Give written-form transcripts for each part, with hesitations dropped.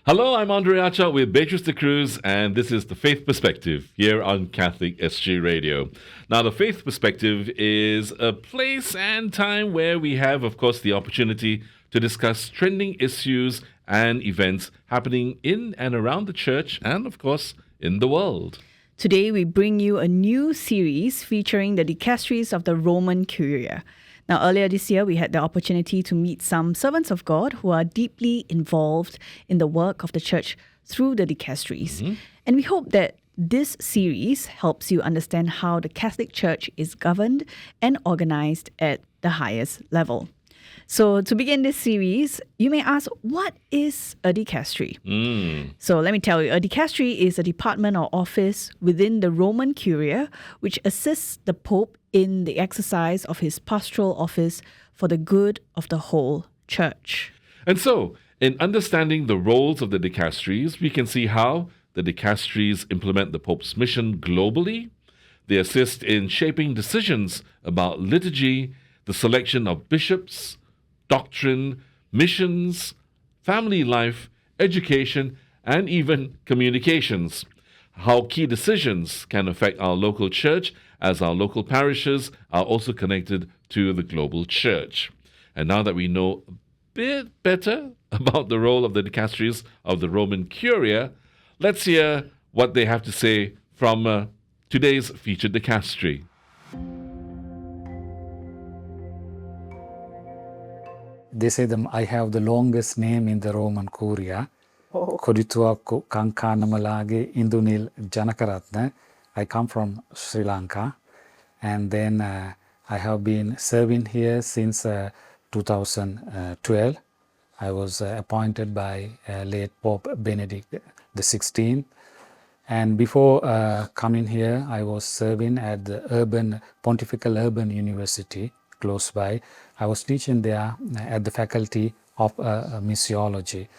Hello, I'm Andre Acha with Beatrice de Cruz, and this is The Faith Perspective here on Catholic SG Radio. Now, The Faith Perspective is a place and time where we have, of course, the opportunity to discuss trending issues and events happening in and around the church and, of course, in the world. Today, we bring you a new series featuring the Dicasteries of the Roman Curia. Now, earlier this year, we had the opportunity to meet some servants of God who are deeply involved in the work of the church through the dicasteries. And we hope that this series helps you understand how the Catholic Church is governed and organized at the highest level. So to begin this series, you may ask, what is a dicastery? So let me tell you, a dicastery is a department or office within the Roman Curia, which assists the Pope in the exercise of his pastoral office for the good of the whole church. And so, in understanding the roles of the dicasteries, we can see how the dicasteries implement the Pope's mission globally. They assist in shaping decisions about liturgy, the selection of bishops, doctrine, missions, family life, education, and even communications. How key decisions can affect our local church, as our local parishes are also connected to the global church. And now that we know a bit better about the role of the dicasteries of the Roman Curia, let's hear what they have to say from today's featured dicastery. They say I have the longest name in the Roman Curia. Kodithuwakku Kankanamalage Indunil Janakaratne. I come from Sri Lanka, and then I have been serving here since 2012. I was appointed by late Pope Benedict XVI, and before coming here, I was serving at the Pontifical Urban University close by. I was teaching there at the Faculty of Missiology.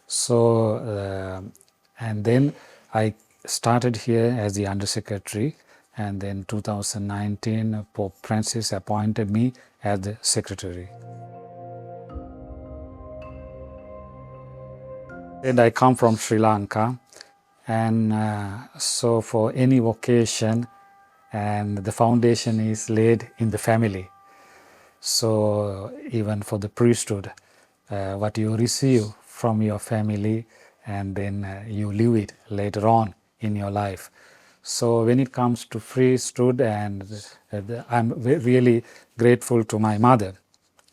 So, and then I started here as the Undersecretary, and then 2019 Pope Francis appointed me as the Secretary. And I come from Sri Lanka, and so for any vocation, and the foundation is laid in the family. So even for the priesthood, what you receive from your family, and then you live it later on in your life. So when it comes to priesthood, and I'm really grateful to my mother.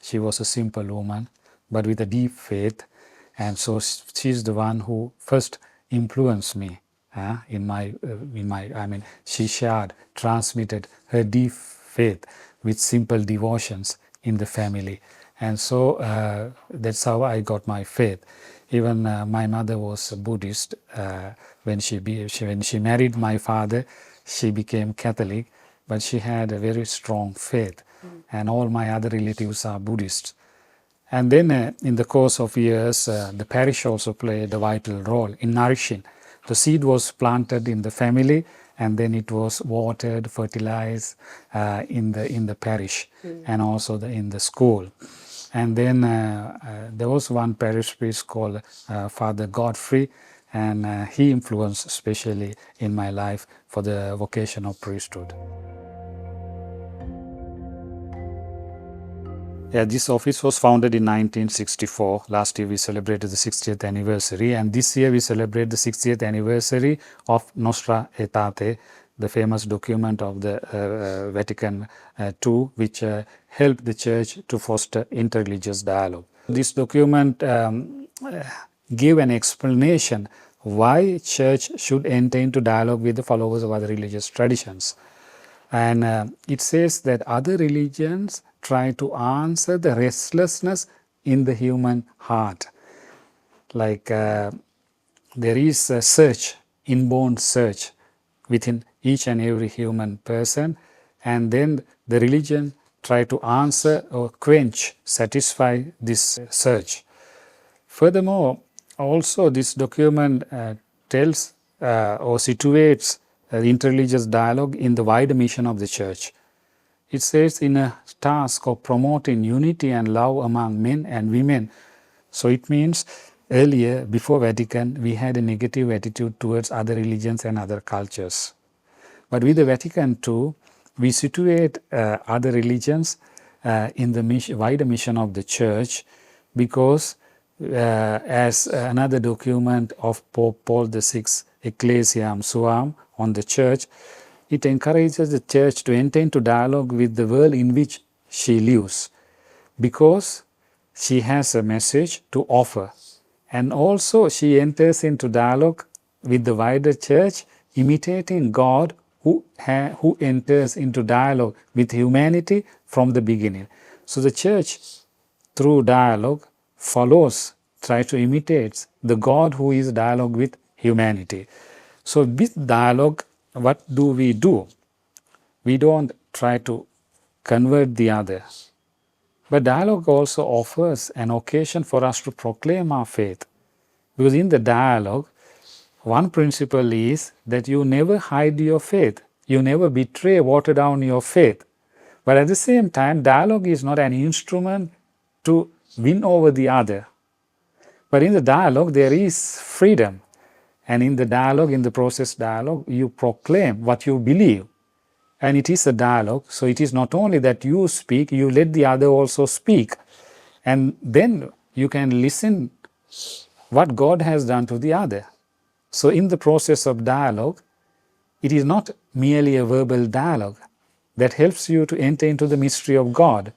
She was a simple woman, but with a deep faith, and so she's the one who first influenced me she transmitted her deep faith with simple devotions in the family, and so that's how I got my faith. Even my mother was a Buddhist. When she married my father, she became Catholic, but she had a very strong faith, and all my other relatives are Buddhists. And then in the course of years, the parish also played a vital role in nourishing. The seed was planted in the family, and then it was watered, fertilized in the parish, and also in the school. And then there was one parish priest called Father Godfrey, and he influenced especially in my life for the vocation of priesthood. Yeah, this office was founded in 1964. Last year we celebrated the 60th anniversary, and this year we celebrate the 60th anniversary of Nostra Aetate, the famous document of the Vatican II, which helped the Church to foster interreligious dialogue. This document gave an explanation why Church should enter into dialogue with the followers of other religious traditions. And it says that other religions try to answer the restlessness in the human heart. Like there is a search, inborn search within each and every human person, and then the religion try to answer or quench, satisfy this search. Furthermore, also this document tells or situates interreligious dialogue in the wider mission of the Church. It says in a task of promoting unity and love among men and women. So it means earlier, before Vatican, we had a negative attitude towards other religions and other cultures. But with the Vatican II, we situate other religions in the wider mission of the Church, because as another document of Pope Paul VI, Ecclesiam Suam, on the Church, it encourages the Church to enter into dialogue with the world in which she lives, because she has a message to offer. And also she enters into dialogue with the wider Church, imitating God who enters into dialogue with humanity from the beginning. So the Church, through dialogue, tries to imitate the God who is dialogue with humanity. So with dialogue, what do? We don't try to convert the other. But dialogue also offers an occasion for us to proclaim our faith. Because in the dialogue, one principle is that you never hide your faith. You never betray, water down your faith. But at the same time, dialogue is not an instrument to win over the other. But in the dialogue, there is freedom. And in the dialogue, in the process dialogue, you proclaim what you believe. And it is a dialogue, so it is not only that you speak, you let the other also speak. And then you can listen what God has done to the other. So in the process of dialogue, it is not merely a verbal dialogue that helps you to enter into the mystery of God.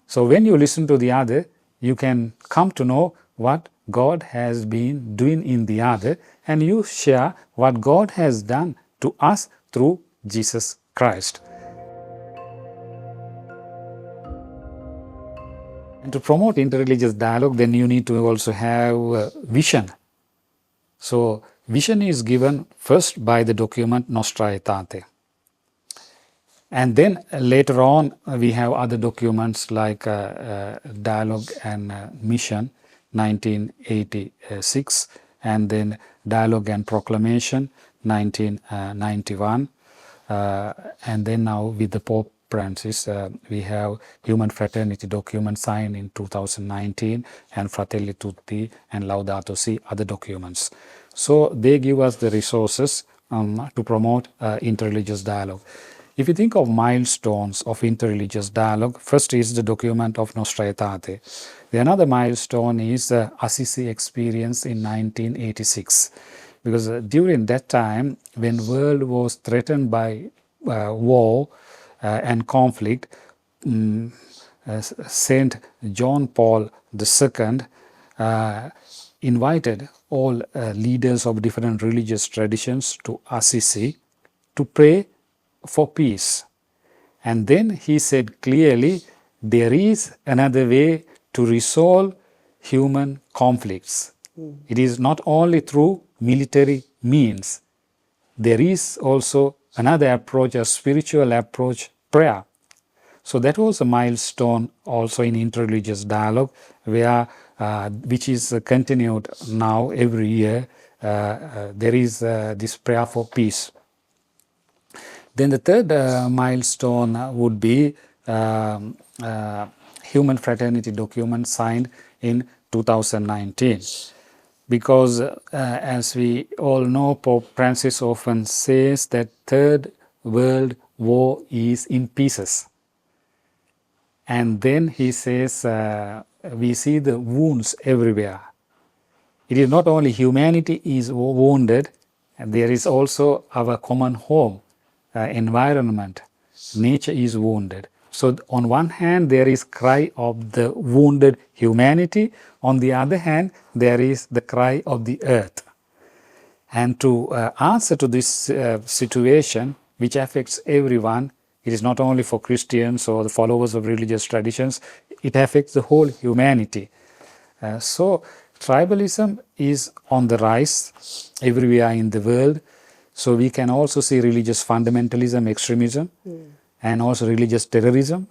So when you listen to the other, you can come to know what God has been doing in the other, and you share what God has done to us through Jesus Christ. And to promote interreligious dialogue, then you need to also have vision. So vision is given first by the document Nostra Aetate. And then later on, we have other documents like Dialogue and Mission, 1986, and then Dialogue and Proclamation, 1991. And then now with the Pope Francis, we have Human Fraternity document signed in 2019, and Fratelli Tutti and Laudato Si, other documents. So they give us the resources to promote interreligious dialogue. If you think of milestones of interreligious dialogue, first is the document of Nostra Aetate. The another milestone is the Assisi experience in 1986. Because during that time, when the world was threatened by war and conflict, Saint John Paul II invited all leaders of different religious traditions to Assisi to pray for peace. And then he said clearly, there is another way to resolve human conflicts. It is not only through military means. There is also another approach, a spiritual approach, prayer. So that was a milestone also in interreligious dialogue, where which is continued now every year. There is this prayer for peace. Then the third milestone would be Human Fraternity document signed in 2019. Because as we all know, Pope Francis often says that Third World War is in pieces. And then he says we see the wounds everywhere. It is not only humanity is wounded, and there is also our common home, environment, nature is wounded. So on one hand, there is cry of the wounded humanity. On the other hand, there is the cry of the earth. And to answer to this situation, which affects everyone, it is not only for Christians or the followers of religious traditions, it affects the whole humanity. So tribalism is on the rise everywhere in the world. So we can also see religious fundamentalism, extremism, and also religious terrorism.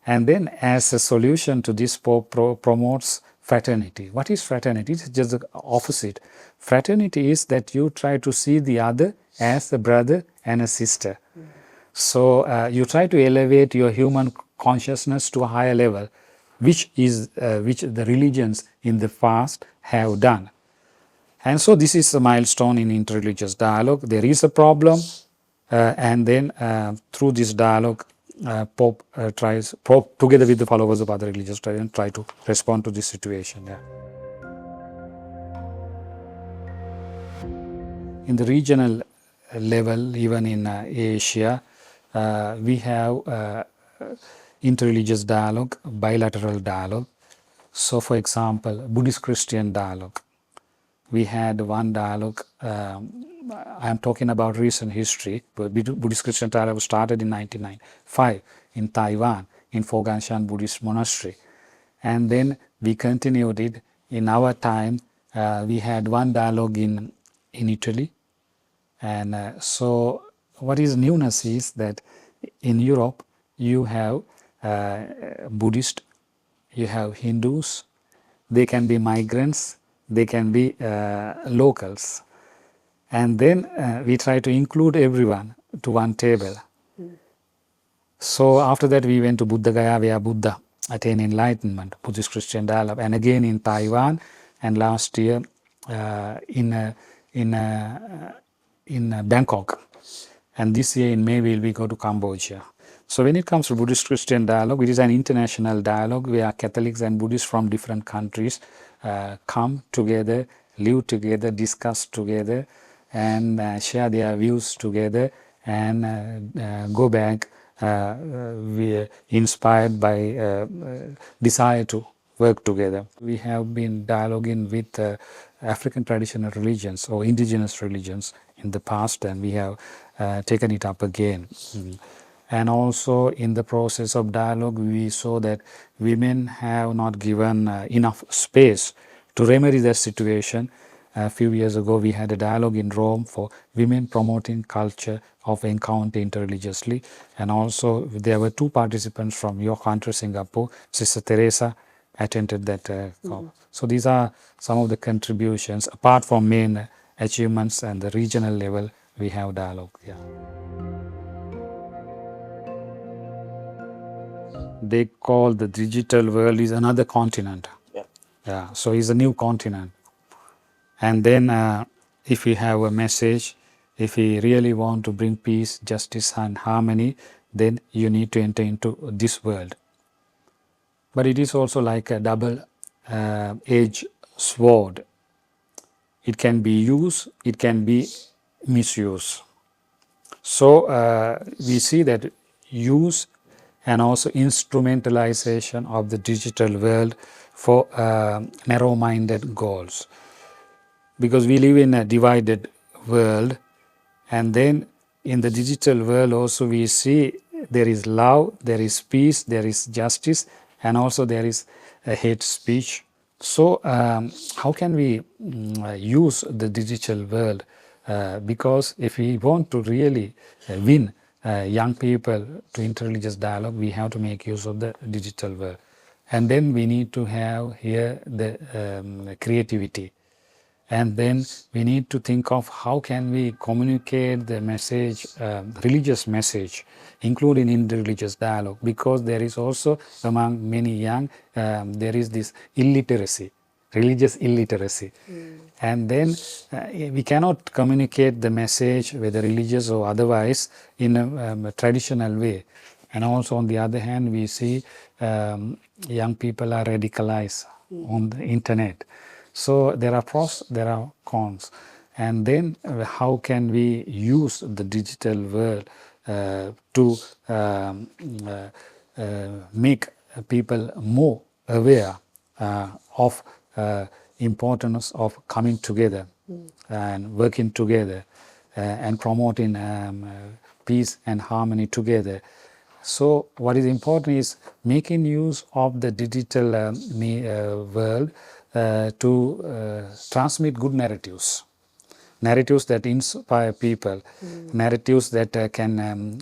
And then as a solution to this, Pope promotes fraternity. What is fraternity? It's just the opposite. Fraternity is that you try to see the other as a brother and a sister. So you try to elevate your human consciousness to a higher level, which the religions in the past have done. And so this is a milestone in interreligious dialogue. There is a problem, and then through this dialogue, Pope together with the followers of other religious traditions, try to respond to this situation. Yeah. In the regional level, even in Asia, we have interreligious dialogue, bilateral dialogue. So, for example, Buddhist-Christian dialogue. We had one dialogue, I am talking about recent history, but Buddhist-Christian dialogue started in 1995 in Taiwan, in Foganshan Buddhist Monastery. And then we continued it in our time. We had one dialogue in Italy. And so what is newness is that in Europe, you have Buddhist, you have Hindus, they can be migrants, they can be locals. And then we try to include everyone to one table. So after that, we went to Buddha Gaya, where Buddha attained enlightenment, Buddhist Christian dialogue, and again in Taiwan, and last year in Bangkok. And this year in May, we go to Cambodia. So when it comes to Buddhist Christian dialogue, it is an international dialogue where Catholics and Buddhists from different countries come together, live together, discuss together, and share their views together, and go back inspired by desire to work together. We have been dialoguing with African traditional religions or indigenous religions in the past, and we have taken it up again. And also in the process of dialogue, we saw that women have not given enough space to remedy that situation. A few years ago, we had a dialogue in Rome for women promoting culture of encounter interreligiously. And also there were two participants from your country, Singapore. Sister Teresa attended that call. So these are some of the contributions. Apart from main achievements and the regional level, we have dialogue. Yeah. They call the digital world is another continent. Yeah. So it's a new continent. And then if we have a message, if we really want to bring peace, justice and harmony, then you need to enter into this world. But it is also like a double-edged sword. It can be used, it can be misused. So we see that use and also instrumentalization of the digital world for narrow-minded goals. Because we live in a divided world, and then in the digital world also we see there is love, there is peace, there is justice, and also there is a hate speech. So how can we use the digital world? Because if we want to really win young people to interreligious dialogue, we have to make use of the digital world. And then we need to have here the creativity. And then we need to think of how can we communicate the message, religious message, including in the religious dialogue, because there is also among many young, there is this illiteracy, religious illiteracy. And then we cannot communicate the message, whether religious or otherwise, in a traditional way. And also on the other hand, we see young people are radicalized on the internet. So there are pros, there are cons. And then how can we use the digital world to make people more aware of importance of coming together and working together and promoting peace and harmony together. So what is important is making use of the digital world to transmit good narratives. Narratives that inspire people, narratives that can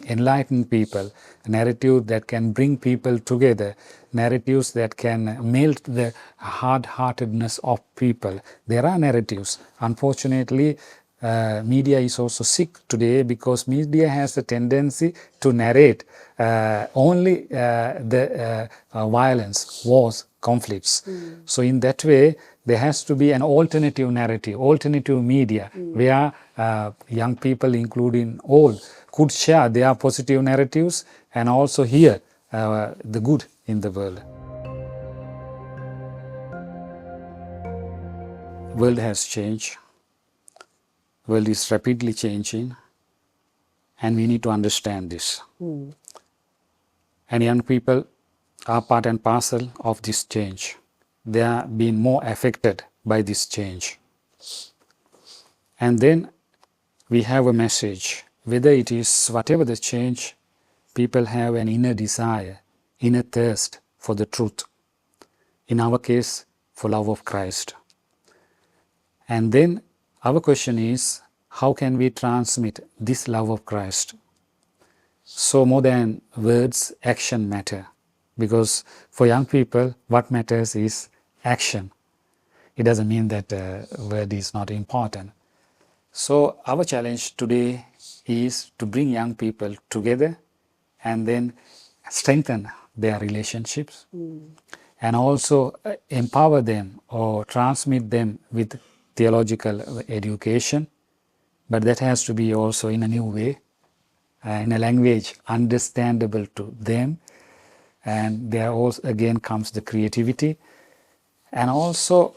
enlighten people, narratives that can bring people together, narratives that can melt the hard-heartedness of people. There are narratives. Unfortunately, media is also sick today because media has a tendency to narrate only the violence, wars, conflicts. So in that way, There has to be an alternative narrative, alternative media, where young people, including all, could share their positive narratives and also hear the good in the world. World has changed. World is rapidly changing, and we need to understand this. And young people are part and parcel of this change. They are being more affected by this change. And then we have a message. Whether it is whatever the change, people have an inner desire, inner thirst for the truth. In our case, for love of Christ. And then our question is, how can we transmit this love of Christ? So more than words, action matter. Because for young people, what matters is action. It doesn't mean that word is not important. So our challenge today is to bring young people together and then strengthen their relationships and also empower them or transmit them with theological education. But that has to be also in a new way, in a language understandable to them. And there also again comes the creativity. And also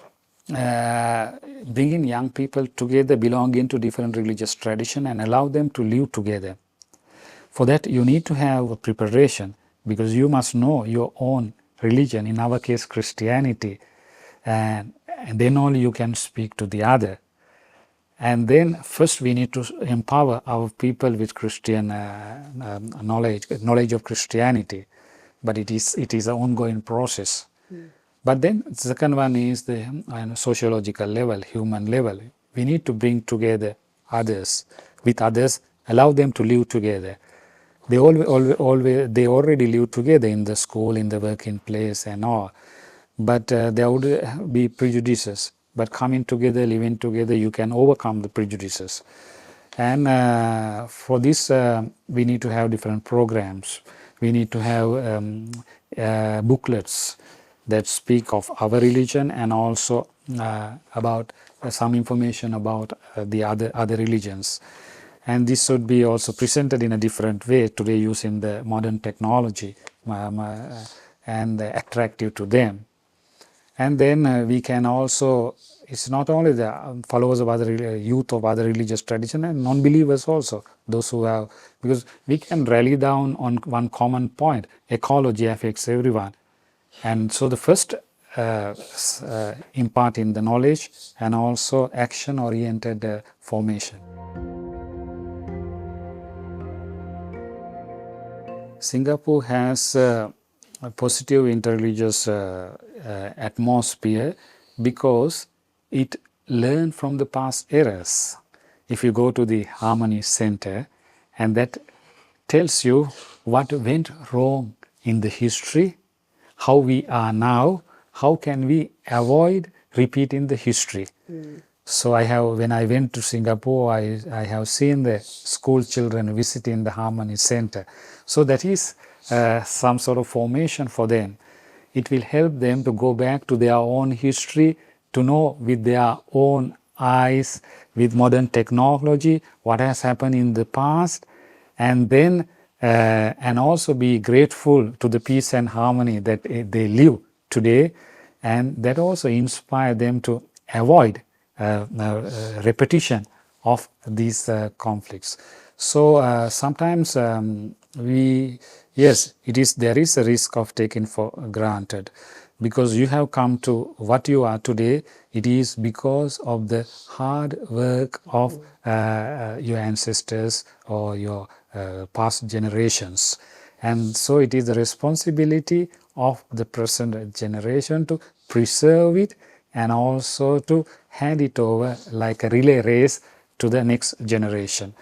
bringing young people together belonging to different religious tradition and allow them to live together. For that you need to have a preparation, because you must know your own religion, in our case Christianity, and then only you can speak to the other. And then first we need to empower our people with Christian knowledge of Christianity, but it is an ongoing process. But then the second one is the sociological level, human level. We need to bring together others, with others, allow them to live together. They already live together in the school, in the working place and all. But there would be prejudices. But coming together, living together, you can overcome the prejudices. And for this, we need to have different programs. We need to have booklets that speak of our religion and also about some information about the other religions. And this should be also presented in a different way today using the modern technology and attractive to them. And then we can also, it's not only the followers of other youth of other religious tradition and non-believers also, those who have, because we can rally down on one common point: ecology affects everyone. And so the first imparting the knowledge and also action-oriented formation. Singapore has a positive interreligious atmosphere because it learned from the past errors. If you go to the Harmony Center, and that tells you what went wrong in the history, how we are now, how can we avoid repeating the history. So when I went to Singapore, I have seen the school children visiting the Harmony Center. So that is some sort of formation for them. It will help them to go back to their own history, to know with their own eyes, with modern technology, what has happened in the past, and then and also be grateful to the peace and harmony that they live today, and that also inspire them to avoid repetition of these conflicts. So sometimes there is a risk of taking for granted, because you have come to what you are today. It is because of the hard work of your ancestors or your past generations. And so it is the responsibility of the present generation to preserve it and also to hand it over like a relay race to the next generation.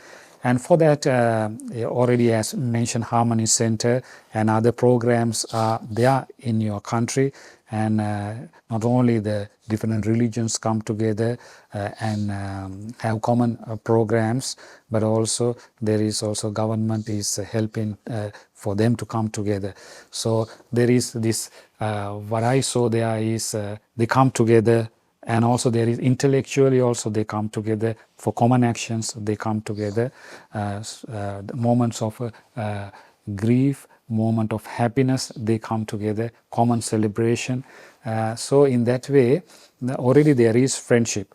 And for that, already as mentioned, Harmony Center and other programs are there in your country. And not only the different religions come together and have common programs, but also there is also government is helping for them to come together. So there is this, what I saw there is they come together And also there is intellectually also they come together for common actions. They come together, the moments of grief, moment of happiness, they come together, common celebration. So in that way, already there is friendship.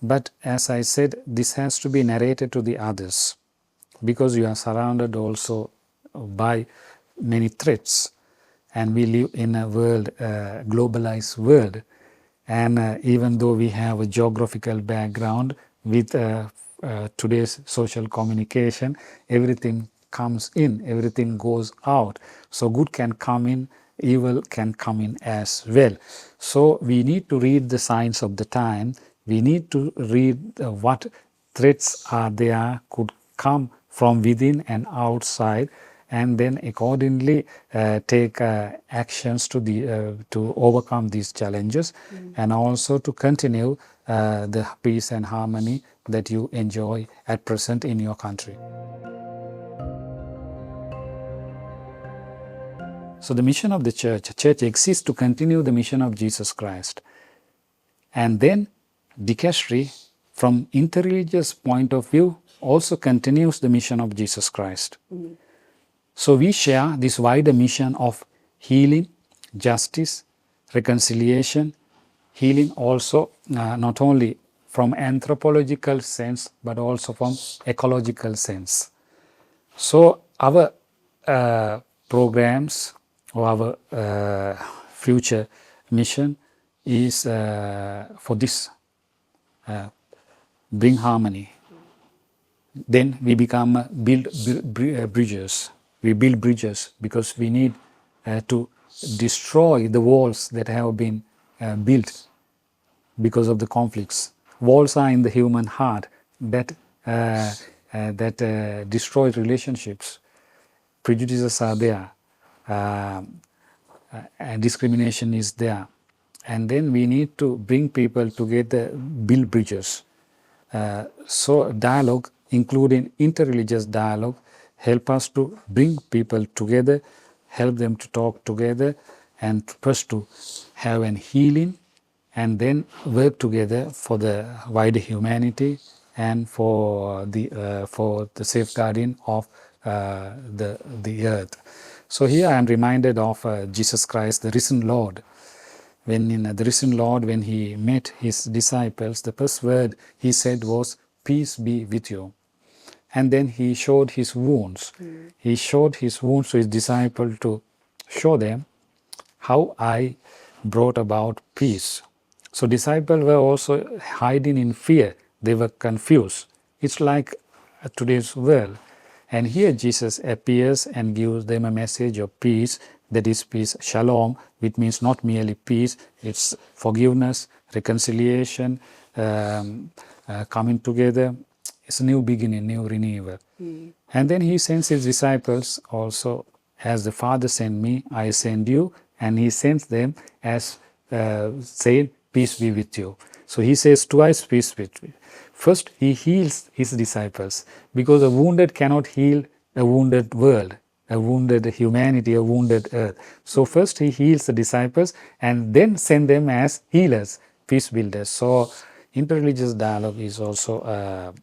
But as I said, this has to be narrated to the others, because you are surrounded also by many threats, and we live in a world, globalized world. And even though we have a geographical background with today's social communication, everything comes in, everything goes out. So good can come in, evil can come in as well. So we need to read the signs of the time. We need to read what threats are there, could come from within and outside, and then accordingly take actions to overcome these challenges, and also to continue the peace and harmony that you enjoy at present in your country. So the mission of the church exists to continue the mission of Jesus Christ. And then dicastery, from interreligious point of view, also continues the mission of Jesus Christ. So we share this wider mission of healing, justice, reconciliation, healing also not only from anthropological sense, but also from ecological sense. So our programs or our future mission is for this, bring harmony. Then we become bridges. We build bridges because we need to destroy the walls that have been built because of the conflicts. Walls are in the human heart that destroy relationships. Prejudices are there, and discrimination is there. And then we need to bring people together, build bridges. So dialogue, including interreligious dialogue, help us to bring people together, help them to talk together, and first to have an healing, and then work together for the wider humanity and for the safeguarding of the earth. So here I am reminded of Jesus Christ, the risen Lord. When the risen Lord, when he met his disciples, the first word he said was, "Peace be with you." And then he showed his wounds. He showed his wounds to his disciples to show them how I brought about peace. So disciples were also hiding in fear. They were confused. It's like today's world. And here Jesus appears and gives them a message of peace, that is peace, shalom, which means not merely peace, it's forgiveness, reconciliation, coming together. It's a new beginning, new renewal. And then he sends his disciples also, as the Father sent me, I send you. And he sends them as saying, peace be with you. So he says twice, peace be with you. First, he heals his disciples, because a wounded cannot heal a wounded world, a wounded humanity, a wounded earth. So first he heals the disciples and then send them as healers, peace builders. So interreligious dialogue is also a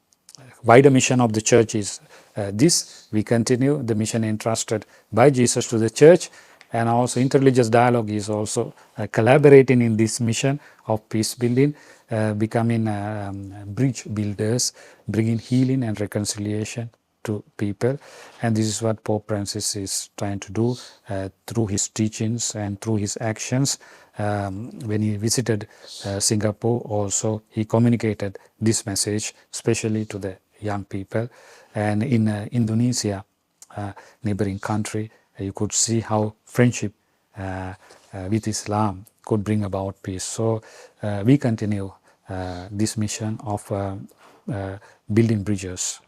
wider mission of the church is this. We continue the mission entrusted by Jesus to the church, and also interreligious dialogue is also collaborating in this mission of peace building, becoming bridge builders, bringing healing and reconciliation to people. And this is what Pope Francis is trying to do through his teachings and through his actions. When he visited Singapore also, he communicated this message, especially to the young people. And in Indonesia, neighboring country, you could see how friendship with Islam could bring about peace. So we continue this mission of building bridges.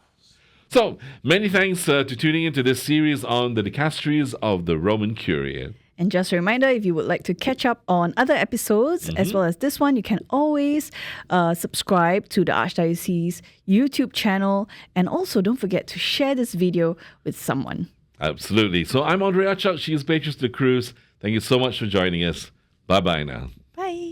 So, many thanks to tuning into this series on the Dicasteries of the Roman Curia. And just a reminder, if you would like to catch up on other episodes as well as this one, you can always subscribe to the Archdiocese YouTube channel. And also don't forget to share this video with someone. Absolutely. So I'm Andre Achak. She is Beatrice de Cruz. Thank you so much for joining us. Bye-bye now. Bye.